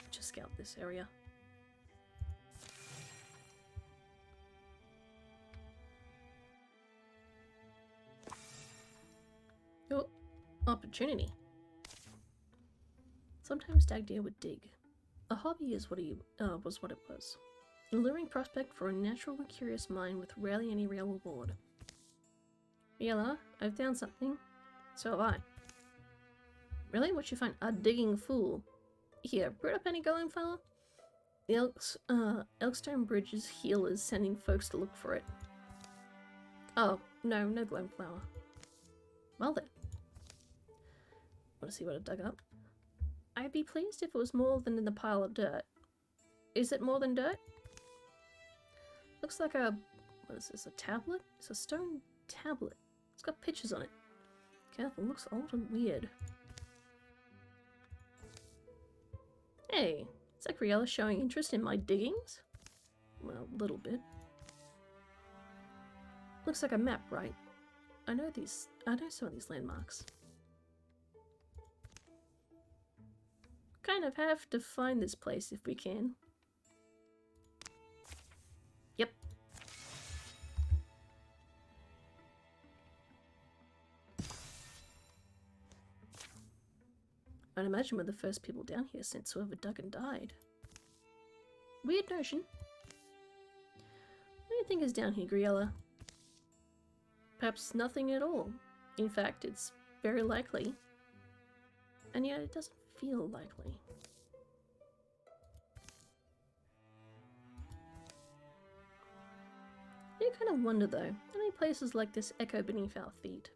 Just scout this area. Oh, opportunity. Sometimes stag deer would dig. A hobby is what was what it was. A luring prospect for a natural and curious mind with rarely any real reward. Yella, I've found something. So have I. Really? What you find? A digging fool. Here, brought up any going fella? The Elkstone Bridge's heel is sending folks to look for it. Oh, no glowing flower. Well then. Want to see what I dug up? I'd be pleased if it was more than in the pile of dirt. Is it more than dirt? Looks like a... what is this, a tablet? It's a stone tablet. It's got pictures on it. Careful, looks old and weird. Hey, is Zachariella showing interest in my diggings? Well, a little bit. Looks like a map, right? I know some of these landmarks. Kind of have to find this place if we can. Yep. I'd imagine we're the first people down here since whoever dug and died. Weird notion. What do you think is down here, Griella? Perhaps nothing at all. In fact, it's very likely. And yet it doesn't feel likely. You kind of wonder though, how many places like this echo beneath our feet?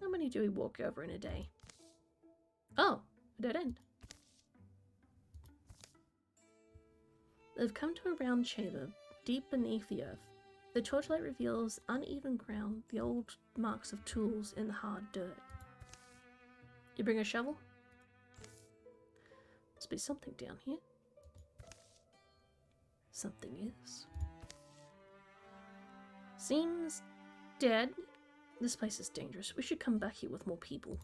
How many do we walk over in a day? Oh, a dead end. They've come to a round chamber, deep beneath the earth. The torchlight reveals uneven ground, the old marks of tools in the hard dirt. You bring a shovel? Must be something down here. Something is. Seems dead. This place is dangerous. We should come back here with more people.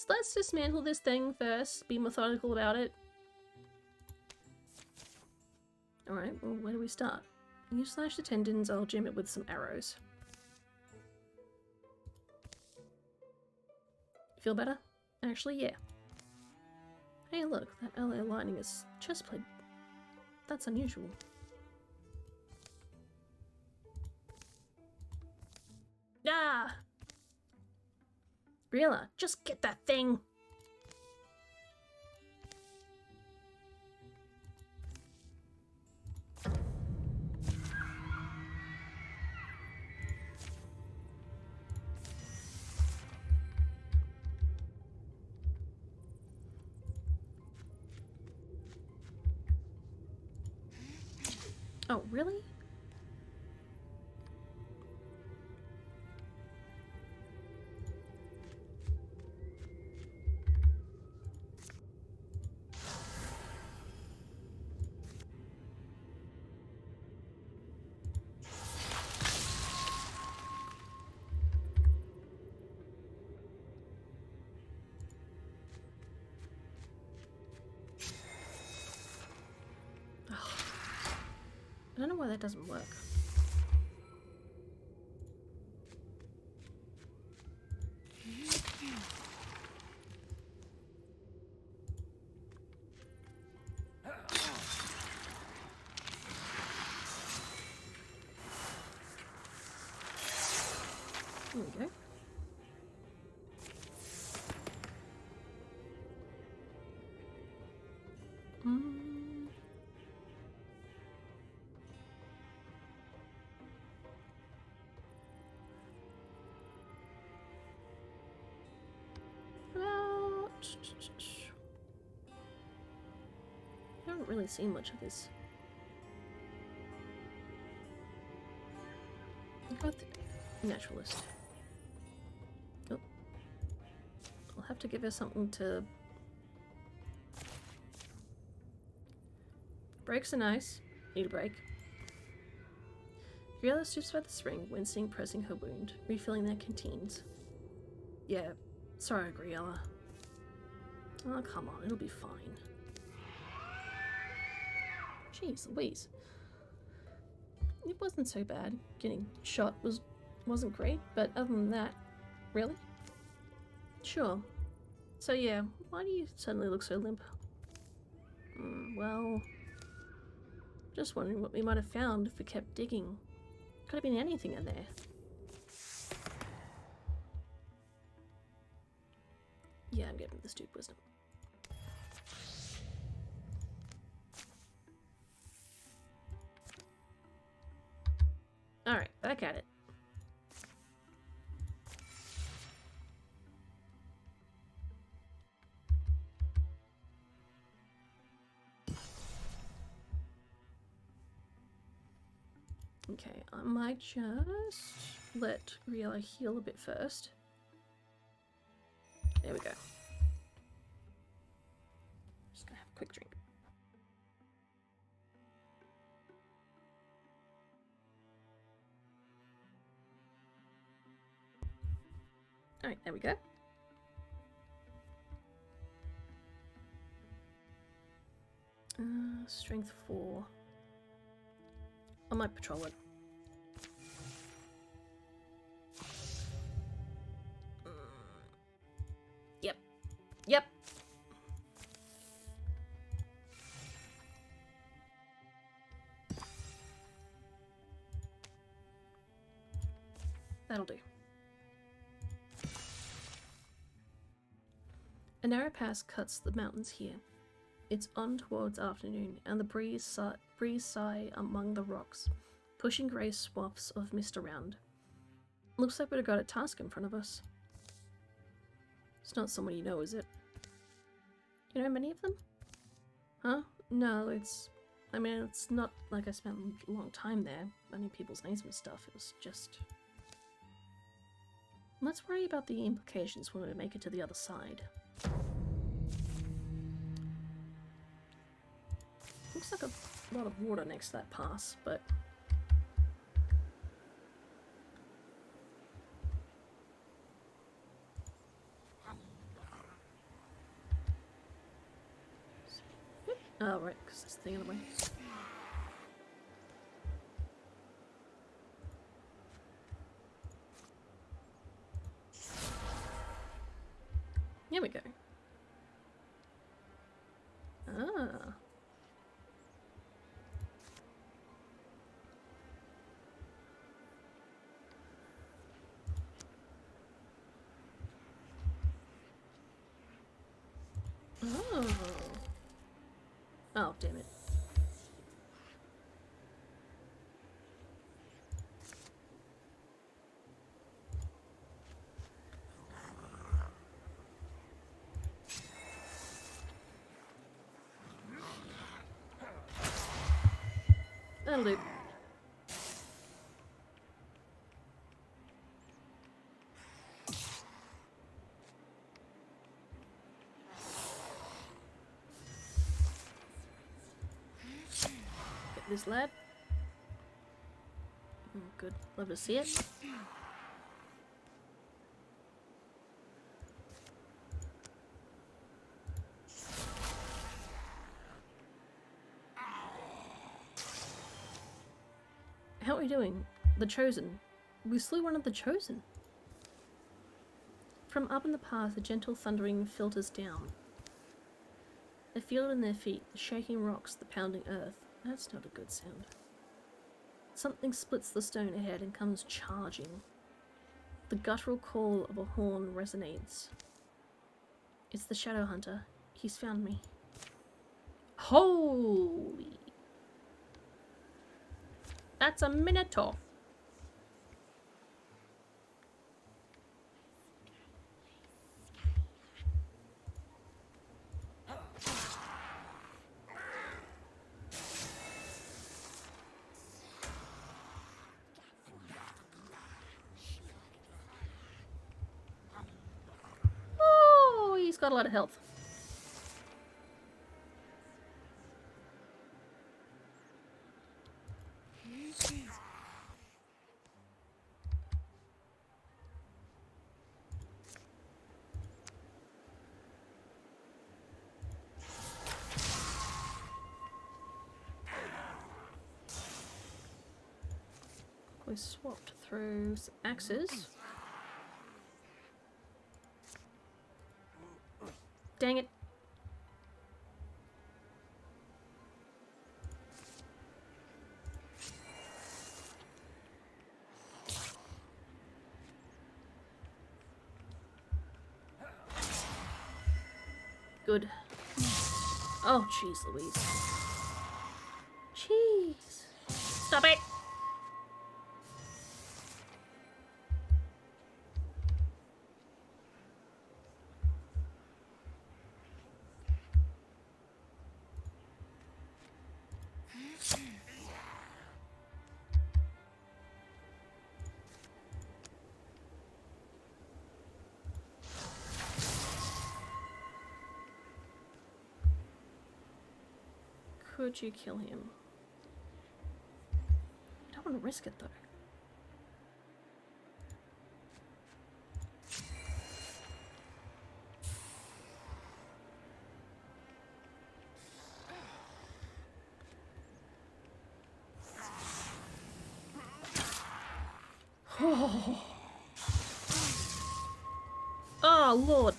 Let's dismantle this thing first. Be methodical about it. Alright, well, where do we start? You slash the tendons, I'll gem it with some arrows. Feel better? Actually, yeah. Hey look, that LA lining is chest plate. That's unusual. Ah! Briella, just get that thing! Oh, really? I don't know why that doesn't work. There we go. I haven't really seen much of this. I got the naturalist. Oh. I'll have to give her something to... Breaks are nice. Need a break. Briella stoops by the spring, wincing, pressing her wound, refilling their canteens. Yeah, sorry, Briella. Oh, come on, it'll be fine. Jeez Louise. It wasn't so bad. Getting shot wasn't great, but other than that, really? Sure. So yeah, why do you suddenly look so limp? Well, just wondering what we might have found if we kept digging. Could have been anything in there. Yeah, I'm getting this dude wisdom. Alright, back at it. Okay, I might just let Briella heal a bit first. There we go. Just gonna have a quick drink. Alright, there we go. Strength 4. I might patrol it. Yep. Yep. That'll do. A narrow pass cuts the mountains here. It's on towards afternoon, and the breeze sigh among the rocks, pushing grey swathes of mist around. Looks like we've got a task in front of us. It's not someone you know, is it? You know many of them? Huh? No, it's... I mean, it's not like I spent a long time there learning people's names and stuff. It was just... Let's worry about the implications when we make it to the other side. Looks like a lot of water next to that pass, but... Oh, right, because there's the thing in the way. Here we go. Ah. Oh. Oh, damn it. That'll do. Get this lab. Oh, good. Love to see it. How are we doing? The Chosen. We slew one of the Chosen. From up in the path, a gentle thundering filters down. They feel it in their feet, the shaking rocks, the pounding earth. That's not a good sound. Something splits the stone ahead and comes charging. The guttural call of a horn resonates. It's the Shadow Hunter. He's found me. Holy! That's a Minotaur. Oh, he's got a lot of health. We swapped through some axes. Dang it. Good. Oh, jeez Louise. Jeez. Stop it! Could you kill him? I don't want to risk it though. Oh, oh Lord.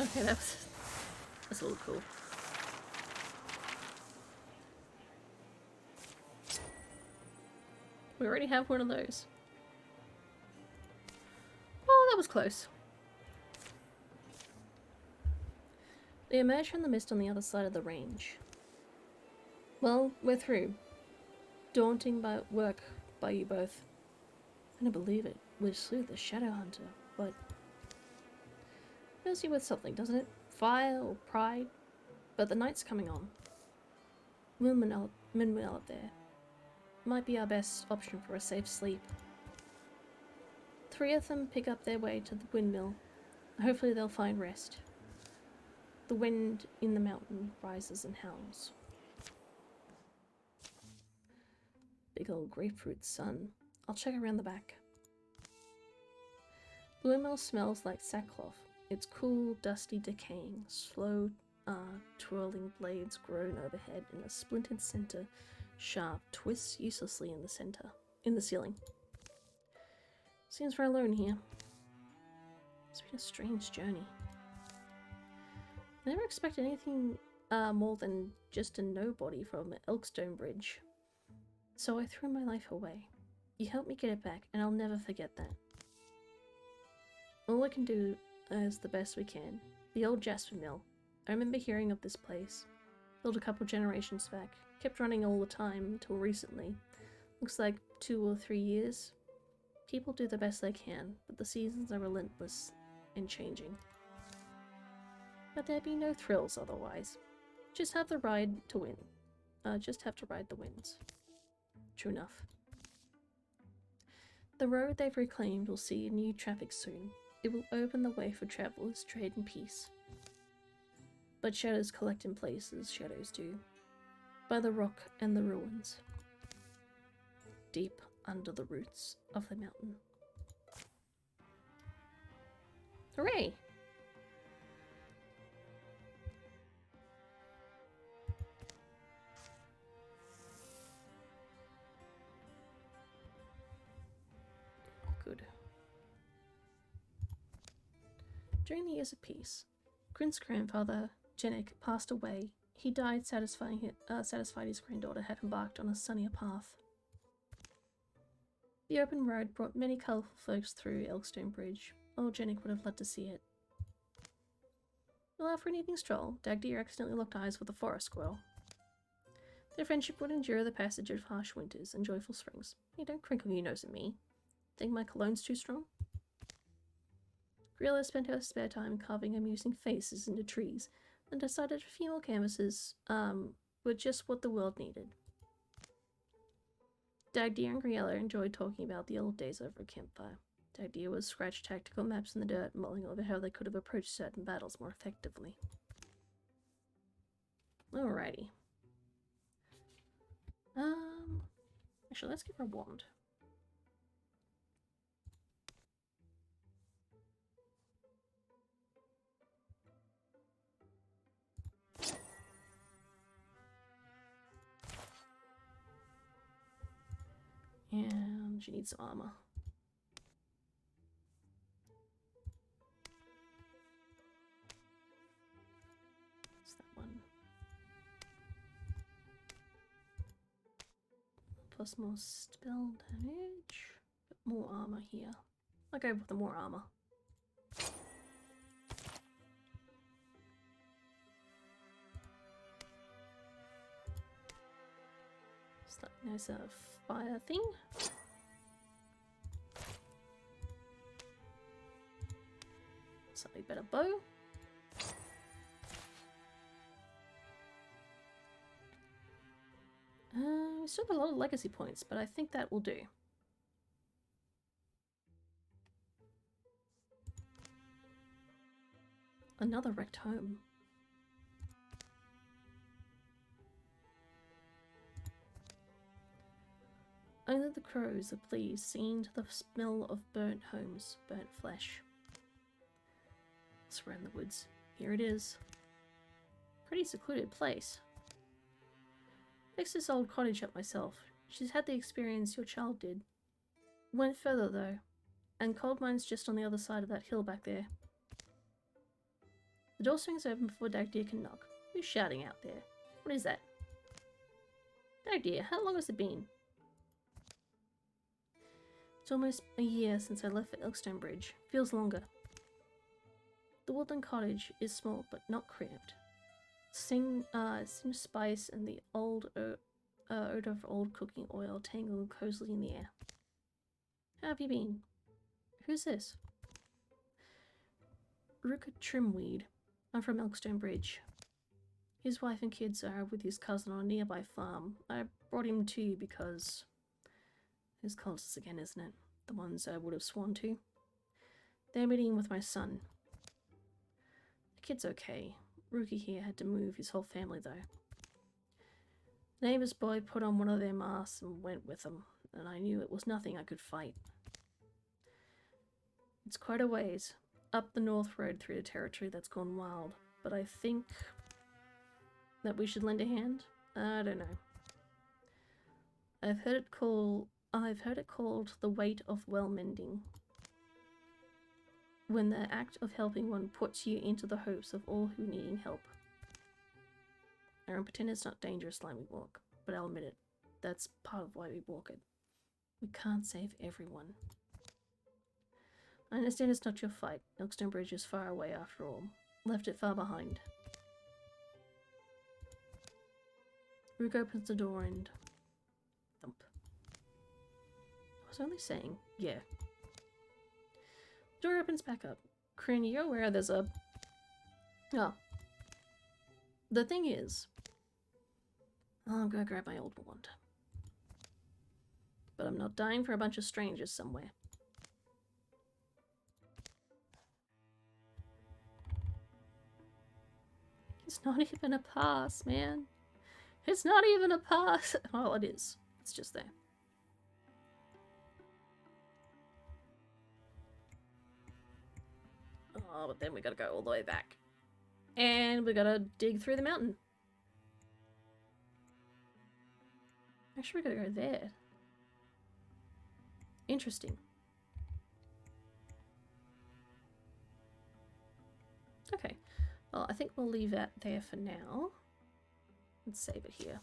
Okay, that's a little cool. We already have one of those. Oh, that was close. We emerge from the mist on the other side of the range. Well, we're through. Daunting work by you both. I don't believe it. We slew the Shadow Hunter, but... fills you with something, doesn't it? Fire or pride? But the night's coming on. Windmill up there. Might be our best option for a safe sleep. 3 of them pick up their way to the windmill. Hopefully they'll find rest. The wind in the mountain rises and howls. Big old grapefruit sun. I'll check around the back. The windmill smells like sackcloth. It's cool, dusty, decaying. Slow, twirling blades groan overhead in a splintered center. Sharp twists uselessly in the ceiling. Seems we're alone here. It's been a strange journey. I never expected anything more than just a nobody from Elkstone Bridge. So I threw my life away. You helped me get it back, and I'll never forget that. All we can do is the best we can. The old Jasper Mill. I remember hearing of this place. Built a couple generations back. Kept running all the time until recently. Looks like 2 or 3 years. People do the best they can, but the seasons are relentless and changing. But there'd be no thrills otherwise. Just have to ride the winds. True enough. The road they've reclaimed will see new traffic soon. It will open the way for travelers, trade and peace. But shadows collect in places shadows do. By the rock and the ruins. Deep under the roots of the mountain. Hooray! Good. During the years of peace, Grin's grandfather, Jenik, passed away. He died satisfied his granddaughter had embarked on a sunnier path. The open road brought many colourful folks through Elkstone Bridge. Old Jenik would have loved to see it. Well, after an evening stroll, Dagdeer accidentally locked eyes with a forest squirrel. Their friendship would endure the passage of harsh winters and joyful springs. Hey, don't crinkle your nose at me. Think my cologne's too strong? Grilla spent her spare time carving amusing faces into trees and decided a few more canvases were just what the world needed. Dagdeer and Griella enjoyed talking about the old days over a campfire. Dagdeer would scratch tactical maps in the dirt, mulling over how they could have approached certain battles more effectively. Alrighty. Actually, let's give her a wand. And she needs some armor. What's that one? Plus more spell damage, but more armor here. I'll go with the more armor. So that knows a fire thing. Slightly better bow. We still have a lot of legacy points, but I think that will do. Another wrecked home. Only the crows are pleased, seeing to the smell of burnt homes, burnt flesh. It's around the woods. Here it is. Pretty secluded place. Fixed this old cottage up myself. She's had the experience your child did. Went further though, and coal mine's just on the other side of that hill back there. The door swings open before Dagdeer can knock. Who's shouting out there? What is that? Dagdeer, how long has it been? It's almost a year since I left for Elkstone Bridge. Feels longer. The woodland cottage is small but not cramped. Sing spice and the old odor of old cooking oil tangled cozily in the air. How have you been? Who's this? Rooker Trimweed. I'm from Elkstone Bridge. His wife and kids are with his cousin on a nearby farm. I brought him to you because... His cultists again, isn't it? The ones I would have sworn to. They're meeting with my son. The kid's okay. Rookie here had to move his whole family though. The neighbour's boy put on one of their masks and went with them, and I knew it was nothing I could fight. It's quite a ways, up the North Road through the territory that's gone wild, but I think that we should lend a hand? I don't know. I've heard it called the weight of well mending. When the act of helping one puts you into the hopes of all who needing help. I won't pretend it's not dangerous line we walk, but I'll admit it. That's part of why we walk it. We can't save everyone. I understand it's not your fight. Elkstone Bridge is far away after all. Left it far behind. Rook opens the door and... thump. I was only saying, yeah. Door opens back up. Corinne, you're aware there's a... Oh. The thing is... I'm gonna grab my old wand. But I'm not dying for a bunch of strangers somewhere. It's not even a pass, man. It's not even a pass. Well, it is. It's just there. Oh, but then we gotta go all the way back. And we gotta dig through the mountain. Actually, we gotta go there. Interesting. Okay. Well, I think we'll leave that there for now. Let's save it here.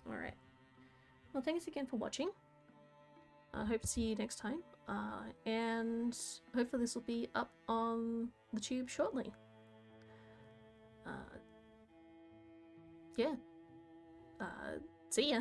Alright. Well, thanks again for watching. I hope to see you next time. And hopefully this will be up on the tube shortly. Yeah. See ya.